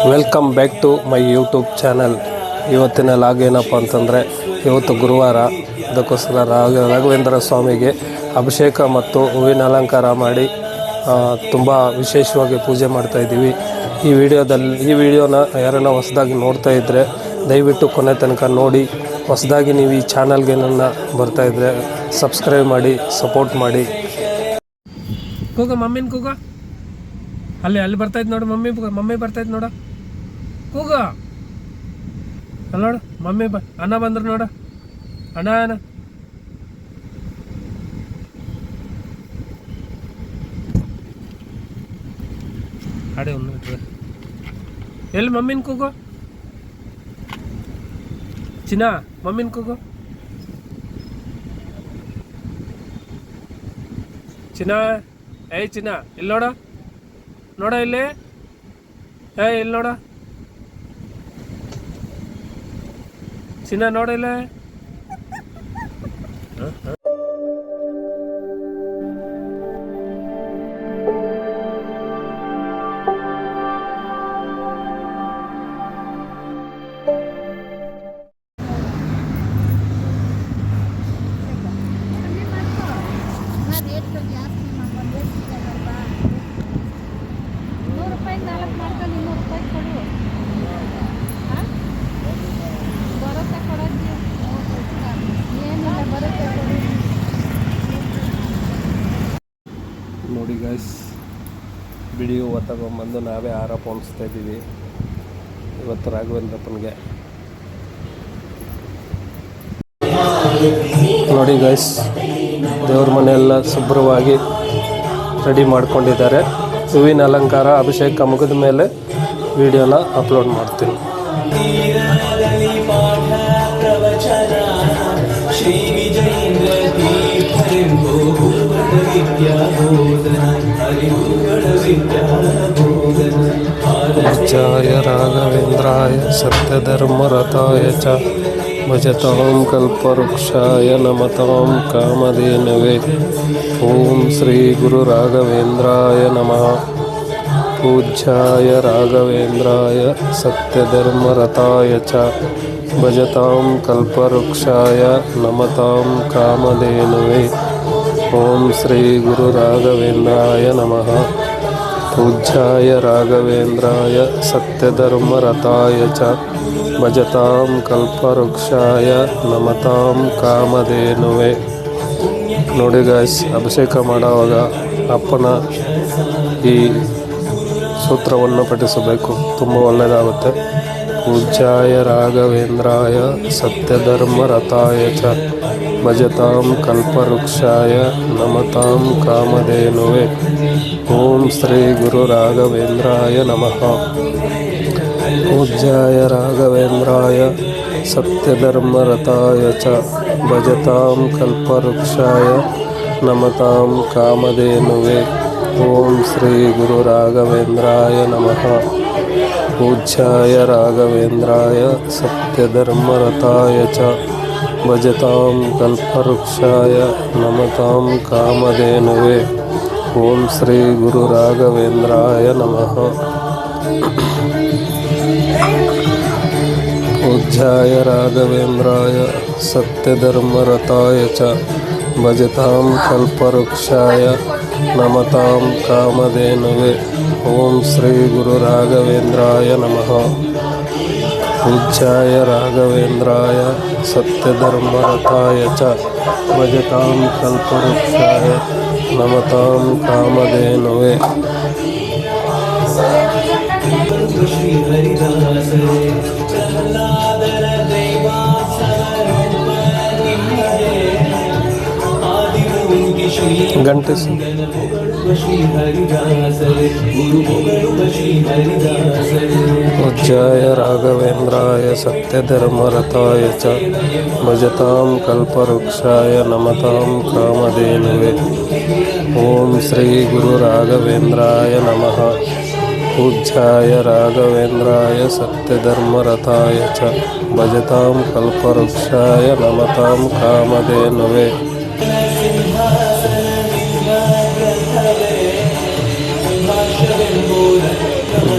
Welcome back to my YouTube channel. ಇವತ್ತಿನ log ಏನಪ್ಪ ಅಂತಂದರೆ, ಇವತ್ತು ಗುರುವಾರ, ಅದಕ್ಕೋಸ್ಕರ ರಾಘವೇಂದ್ರ ಸ್ವಾಮಿಗೆ ಅಭಿಷೇಕ ಮತ್ತು ಹೂವಿನ ಅಲಂಕಾರ ಮಾಡಿ ತುಂಬ ವಿಶೇಷವಾಗಿ ಪೂಜೆ ಮಾಡ್ತಾಯಿದ್ದೀವಿ. ಈ ವಿಡಿಯೋನ ಯಾರನ್ನ ಹೊಸದಾಗಿ ನೋಡ್ತಾ ಇದ್ದರೆ ದಯವಿಟ್ಟು ಕೊನೆ ತನಕ ನೋಡಿ. ಹೊಸದಾಗಿ ನೀವು ಈ ಚಾನಲ್ಗೆ ನನ್ನ ಬರ್ತಾಯಿದ್ರೆ ಸಬ್ಸ್ಕ್ರೈಬ್ ಮಾಡಿ, ಸಪೋರ್ಟ್ ಮಾಡಿ. ಕೂಗ ಮಮ್ಮಿನ ಕೂಗ, ಅಲ್ಲಿ ಬರ್ತಾಯಿದ್ದು ನೋಡು, ಮಮ್ಮಿ ಬರ್ತಾಯಿದ್ದು ನೋಡು, ಕೂಗ ಅಲ್ಲಿ ನೋಡು, ಮಮ್ಮಿ ಅಣ್ಣ ಬಂದ್ರು ನೋಡು, ಅಣ್ಣ ಅಡೆ ಒಂದು ಎಲ್ಲಿ ಮಮ್ಮಿನ ಕೂಗು, ಚಿನ್ನ ಮಮ್ಮಿನ ಕೂಗು, ಚಿನ್ನ ಏಯ್ ಚಿನ್ನ ಇಲ್ಲಿ ನೋಡ ಇಲ್ಲಿ, ಇಲ್ಲಿ ನೋಡ ಚಿನ್ನ, ನೋಡ ಇಲ್ಲ. ನೋಡಿ ಗೈಸ್, ವಿಡಿಯೋ ತಗೊಂಬಂದು ನಾವೇ ಹಾರ ಪೋಣಿಸ್ತಾ ಇದ್ದೀವಿ ಇವತ್ತು ರಾಘವೇಂದ್ರಪ್ಪನಿಗೆ. ನೋಡಿ ಗೈಸ್, ದೇವ್ರ ಮನೆಯೆಲ್ಲ ಶುಭ್ರವಾಗಿ ರೆಡಿ ಮಾಡ್ಕೊಂಡಿದ್ದಾರೆ. ಹೂವಿನ ಅಲಂಕಾರ, ಅಭಿಷೇಕ ಮುಗಿದ ಮೇಲೆ ವಿಡಿಯೋನ ಅಪ್ಲೋಡ್ ಮಾಡ್ತೀನಿ. पूज्याय राघवेन्द्राय सत्यधर्मरताय च भजतां कल्पवृक्षाय नमतां कामधेनवे. ओम श्री गुरु राघवेन्द्राय नमः. पूज्याय राघवेन्द्राय सत्यधर्मरताय च भजतां कल्पवृक्षाय नमतां कामधेनवे. ओम श्री गुरु राघवेन्द्राय नमः. पूज्याय राघवेन्द्राय सत्यधर्मरताय च भजतां कल्पवृक्षाय नमतां कामधेनुवे. ನೋಡಿ ಗಾಯ್ಸ್, ಅಭಿಷೇಕ ಮಾಡುವಾಗ ಅಪ್ಪನ ಈ ಸೂತ್ರವನ್ನು ಪಠಿಸಬೇಕು, ತುಂಬ ಒಳ್ಳೆಯದಾಗುತ್ತೆ. पूज्याय राघवेन्द्राय सत्यधर्मरताय च भजतां कल्पवृक्षाय नमतां कामधेनुवे. ओम श्री गुरु राघवेन्द्राय नमः. पूज्याय राघवेन्द्राय सत्यधर्मरताय च भजतां कल्पवृक्षाय नमतां कामधेनुवे. ओम श्री गुरु राघवेन्द्राय नमः. पूज्याय राघवेन्द्राय सत्यधर्मरताय च भजतां कल्पवृक्षाय नमतां कामधेनुवे. ओम श्री गुरु राघवेन्द्राय नमः. पूज्याय राघवेन्द्राय सत्यधर्मरताय च भजतां कल्पवृक्षाय नमतां कामधेनुवे. ओम श्री गुरु राघवेन्द्राय नमः. पूज्याय राघवेन्द्राय सत्यधर्मरताय च भजतां कल्पवृक्षाय नमतां कामधेनुवे. घंटे से पूज्याय राघवेन्द्राय सत्यधर्मरताय च भजतां कल्पवृक्षाय नमतां कामधेनुवे. ओम श्री गुरु राघवेन्द्राय नमः. पूज्याय राघवेन्द्राय सत्यधर्मरताय च भजतां कल्पवृक्षाय नमतां कामधेनुवे.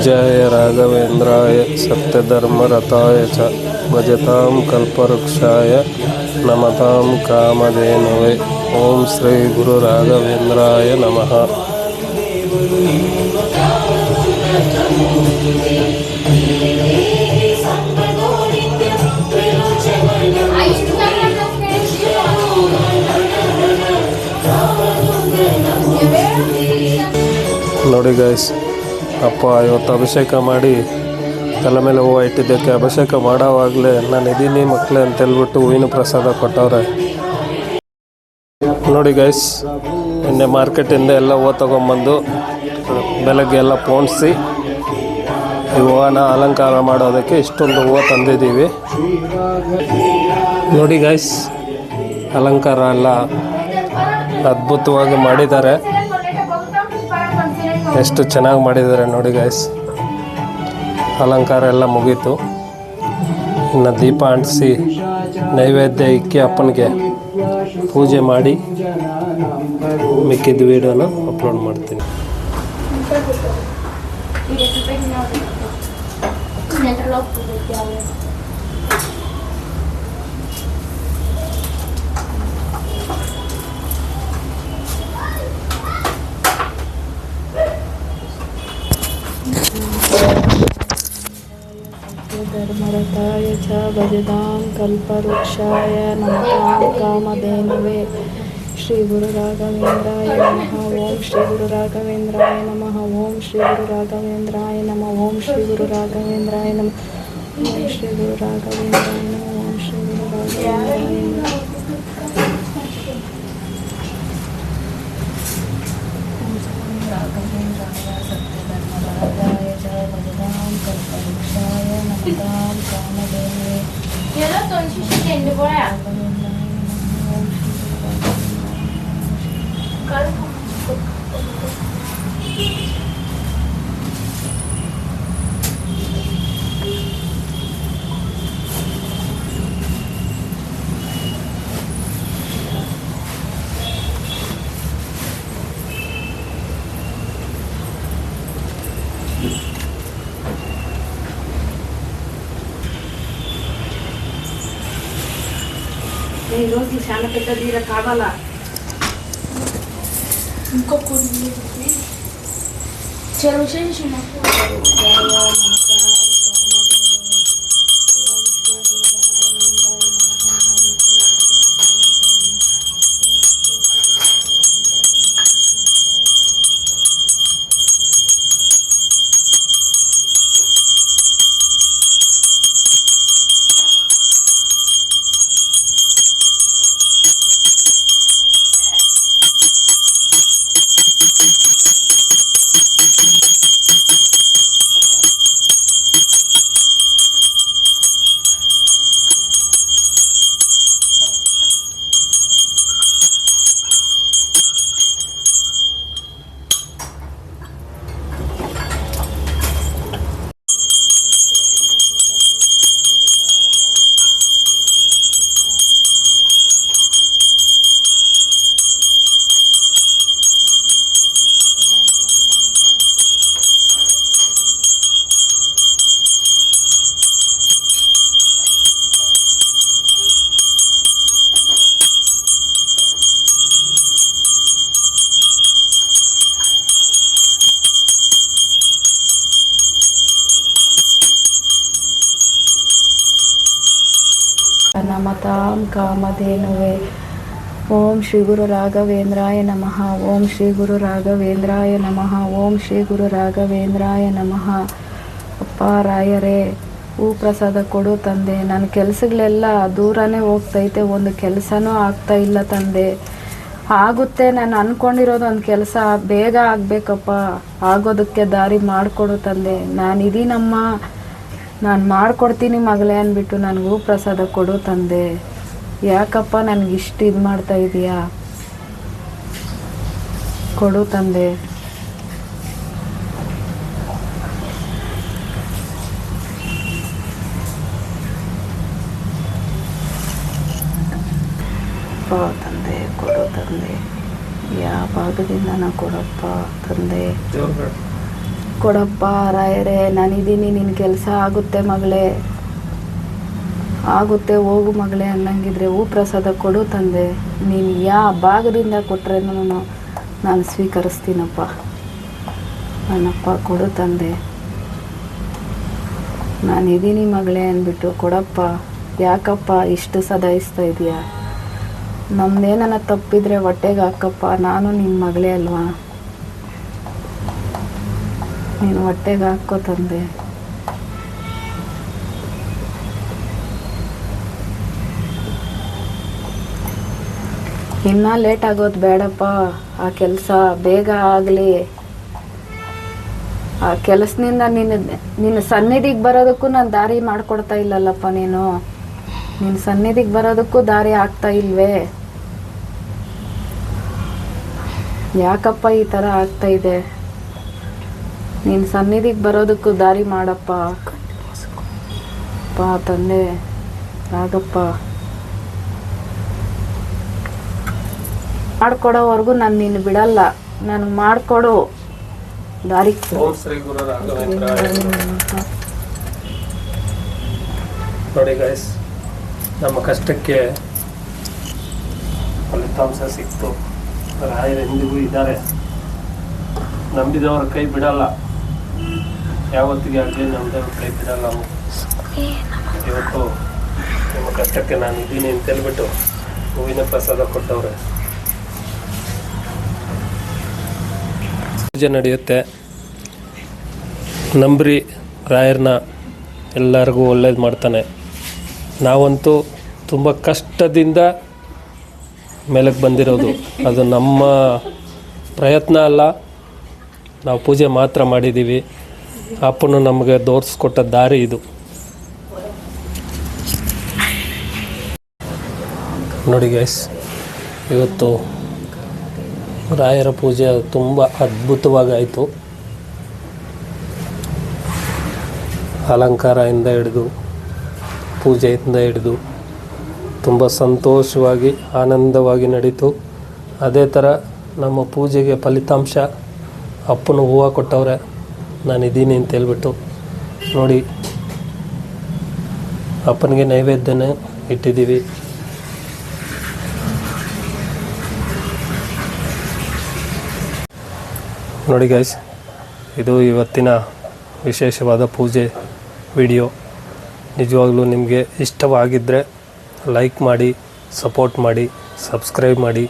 जय राघवेन्द्राय सत्यधर्मरताय च भजतां कल्पवृक्षाय नमतां कामधेनवे। ओम श्री गुरु राघवेन्द्राय नमः। ನೋಡಿ ಗೈಸ್, ಅಪ್ಪ ಇವತ್ತು ಅಭಿಷೇಕ ಮಾಡಿ ತಲೆ ಮೇಲೆ ಹೂವು ಇಟ್ಟಿದ್ದಕ್ಕೆ ಅಭಿಷೇಕ ಮಾಡೋವಾಗಲೇ ನಾನು ಇದ್ದೀನಿ ಮಕ್ಕಳೇ ಅಂತೇಳ್ಬಿಟ್ಟು ಹೂವಿನ ಪ್ರಸಾದ ಕೊಟ್ಟವ್ರೆ. ನೋಡಿ ಗೈಸ್, ನಿನ್ನೆ ಮಾರ್ಕೆಟಿಂದ ಎಲ್ಲ ಹೂವು ತೊಗೊಂಬಂದು ಬೆಳಗ್ಗೆ ಎಲ್ಲ ಪೋಣಿಸಿ ಈ ಹೂವನ ಅಲಂಕಾರ ಮಾಡೋದಕ್ಕೆ ಇಷ್ಟೊಂದು ಹೂವು ತಂದಿದ್ದೀವಿ. ನೋಡಿ ಗೈಸ್, ಅಲಂಕಾರ ಎಲ್ಲ ಅದ್ಭುತವಾಗಿ ಮಾಡಿದ್ದಾರೆ. ಎಷ್ಟು ಚೆನ್ನಾಗಿ ಮಾಡಿದ್ದಾರೆ ನೋಡಿ ಗೈಸ್. ಅಲಂಕಾರ ಎಲ್ಲ ಮುಗೀತು. ಇನ್ನು ದೀಪ ಅಂಟಿಸಿ ನೈವೇದ್ಯ ಇಕ್ಕಿ ಅಪ್ಪನಿಗೆ ಪೂಜೆ ಮಾಡಿ ಮಿಕ್ಕಿದ ವಿಡಿಯೋನ ಅಪ್ಲೋಡ್ ಮಾಡ್ತೀನಿ. धर्मरताय च भजतां कल्पवृक्षाय नमतां कामधेनवे। श्री गुरु राघवेन्द्राय नमः। ओम श्री गुरु राघवेन्द्राय नमः। ओम श्री गुरु राघवेन्द्राय नमः। ओम श्री गुरु राघवेन्द्राय नमः। ओम श्री गुरु राघवेन्द्राय नमः। ओम श्री गुरु राघवेन्द्राय नमः। सत्यधर्मरताय च भजतां कल्पवृक्षाय नमतां कामधेनवे। ఈరోజు చాలా పెద్ద దీర కావాలా ఇంకో కొన్ని చెరువు చేసి नमतां कामधेनवे। ओम श्री गुरु राघवेन्द्राय नमः। ओम श्री गुरु राघवेन्द्राय नमः। ओम श्री गुरु राघवेन्द्राय नमः। ಅಪ್ಪ ರಾಯರೇ, ಹೂ ಪ್ರಸಾದ ಕೊಡು ತಂದೆ. ನನ್ನ ಕೆಲಸಗಳೆಲ್ಲ ದೂರನೇ ಹೋಗ್ತೈತೆ, ಒಂದು ಕೆಲಸನೂ ಆಗ್ತಾ ಇಲ್ಲ ತಂದೆ. ಆಗುತ್ತೆ, ನಾನು ಅಂದ್ಕೊಂಡಿರೋದು ಒಂದು ಕೆಲಸ ಬೇಗ ಆಗಬೇಕಪ್ಪ, ಆಗೋದಕ್ಕೆ ದಾರಿ ಮಾಡಿಕೊಡು ತಂದೆ. ನಾನಿದ್ದೀನಮ್ಮ, ನಾನು ಮಾಡಿಕೊಡ್ತೀನಿ ಮಗಳೇ ಅಂದ್ಬಿಟ್ಟು ನನಗೂ ಪ್ರಸಾದ ಕೊಡು ತಂದೆ. ಯಾಕಪ್ಪ ನನಗಿಷ್ಟು ಇದು ಮಾಡ್ತಾ ಇದೀಯಾ? ಕೊಡು ತಂದೆ. ತಂದೆ ಕೊಡು ತಂದೆ. ಯಾವ ಭಾಗದಿಂದ ನಾ ಕೊಡಪ್ಪ ತಂದೆ. ಕೊಡಪ್ಪ ರಾಯರೇ, ನಾನಿದ್ದೀನಿ, ನಿನ್ನ ಕೆಲಸ ಆಗುತ್ತೆ ಮಗಳೇ, ಆಗುತ್ತೆ, ಹೋಗು ಮಗಳೇ ಅನ್ನಂಗಿದ್ರೆ ಹೂ ಪ್ರಸಾದ ಕೊಡು ತಂದೆ. ನೀನು ಯಾವ ಭಾಗದಿಂದ ಕೊಟ್ಟರೇನು ನಾನು ಸ್ವೀಕರಿಸ್ತೀನಪ್ಪ. ನನ್ನಪ್ಪ ಕೊಡು ತಂದೆ, ನಾನಿದ್ದೀನಿ ಮಗಳೇ ಅಂದ್ಬಿಟ್ಟು ಕೊಡಪ್ಪ. ಯಾಕಪ್ಪ ಇಷ್ಟು ಸದಾಯಿಸ್ತಾ ಇದೆಯಾ? ನಮ್ದೇನ ತಪ್ಪಿದ್ರೆ ಹೊಟ್ಟೆಗೆ ಹಾಕಪ್ಪ. ನಾನು ನಿನ್ನ ಮಗಳೇ ಅಲ್ವಾ, ನೀನು ಹೊಟ್ಟೆಗೆ ಹಾಕೋ ತಂದೆ. ಇನ್ನೂ ಲೇಟ್ ಆಗೋದು ಬೇಡಪ್ಪ, ಆ ಕೆಲಸ ಬೇಗ ಆಗಲಿ. ಆ ಕೆಲಸದಿಂದ ನಿನ್ನ ಸನ್ನಿಧಿಗೆ ಬರೋದಕ್ಕೂ ನಾನು ದಾರಿ ಮಾಡಿಕೊಡ್ತಾ ಇಲ್ಲಲ್ಲಪ್ಪ. ನಿನ್ನ ಸನ್ನಿಧಿಗೆ ಬರೋದಕ್ಕೂ ದಾರಿ ಆಗ್ತಾ ಇಲ್ವೇ? ಯಾಕಪ್ಪ ಈ ಥರ ಆಗ್ತಾ ಇದೆ? ನಿನ್ನ ಸನ್ನಿಧಿಗೆ ಬರೋದಕ್ಕೂ ದಾರಿ ಮಾಡಪ್ಪ ತಂದೆ ರಾಗಪ್ಪ. ಮಾಡ್ಕೊಡೋವರೆಗೂ ನಾನು ನಿನ್ನ ಬಿಡಲ್ಲ, ನನಗೆ ಮಾಡಿಕೊಡು ದಾರಿ. ಓಂ ಶ್ರೀ ಗುರು ರಾಘವೇಂದ್ರ. ನೋಡಿ ಗೈಸ್, ನಮ್ಮ ಕಷ್ಟಕ್ಕೆ ಫಲಿತಾಂಶ ಸಿಕ್ತು. ರಾಯರು ಎಂದಿಗೂ ಇದ್ದಾರೆ, ನಂಬಿದವರ ಕೈ ಬಿಡಲ್ಲ. ಯಾವತ್ತಿಗೆ ಆಗಲಿ ನಂಬಿದವ್ರ ಕೈ ಬಿಡಲ್ಲ. ಇವತ್ತು ನಿಮ್ಮ ಕಷ್ಟಕ್ಕೆ ನಾನು ಇದ್ದೀನಿ ಅಂತ ಹೇಳ್ಬಿಟ್ಟು ಹೂವಿನ ಪ್ರಸಾದ ಕೊಟ್ಟವ್ರೆ. ಪೂಜೆ ನಡೆಯುತ್ತೆ, ನಂಬ್ರಿ ರಾಯರನ್ನ, ಎಲ್ಲರಿಗೂ ಒಳ್ಳೇದು ಮಾಡ್ತಾನೆ. ನಾವಂತೂ ತುಂಬ ಕಷ್ಟದಿಂದ ಮೇಲಕ್ಕೆ ಬಂದಿರೋದು, ಅದು ನಮ್ಮ ಪ್ರಯತ್ನ ಅಲ್ಲ, ನಾವು ಪೂಜೆ ಮಾತ್ರ ಮಾಡಿದ್ದೀವಿ. ಅಪ್ಪನು ನಮಗೆ ತೋರಿಸ್ಕೊಟ್ಟ ದಾರಿ ಇದು. ನೋಡಿ ಗೈಸ್, ಇವತ್ತು ರಾಯರ ಪೂಜೆ ತುಂಬ ಅದ್ಭುತವಾಗಿ ಅಲಂಕಾರದಿಂದ ಹಿಡಿದು ಪೂಜೆಯಿಂದ ಹಿಡಿದು ತುಂಬ ಸಂತೋಷವಾಗಿ ಆನಂದವಾಗಿ ನಡೀತು. ಅದೇ ಥರ ನಮ್ಮ ಪೂಜೆಗೆ ಫಲಿತಾಂಶ ಅಪ್ಪನ ಹೂವು ಕೊಟ್ಟವ್ರೆ, ನಾನಿದ್ದೀನಿ ಅಂತ ಹೇಳ್ಬಿಟ್ಟು. ನೋಡಿ, ಅಪ್ಪನಿಗೆ ನೈವೇದ್ಯನ ಇಟ್ಟಿದ್ದೀವಿ. ನೋಡಿ ಗೈಸ್, ಇದು ಇವತ್ತಿನ ವಿಶೇಷವಾದ ಪೂಜೆ ವಿಡಿಯೋ. ನಿಜವಾಗ್ಲೂ ನಿಮಗೆ ಇಷ್ಟವಾಗಿದ್ದರೆ ಲೈಕ್ ಮಾಡಿ, ಸಪೋರ್ಟ್ ಮಾಡಿ, ಸಬ್ಸ್ಕ್ರೈಬ್ ಮಾಡಿ,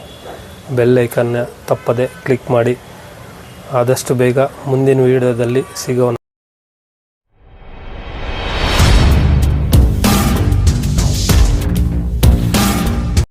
ಬೆಲ್ ಐಕನ್ನ ತಪ್ಪದೆ ಕ್ಲಿಕ್ ಮಾಡಿ. ಆದಷ್ಟು ಬೇಗ ಮುಂದಿನ ವಿಡಿಯೋದಲ್ಲಿ ಸಿಗೋಣ.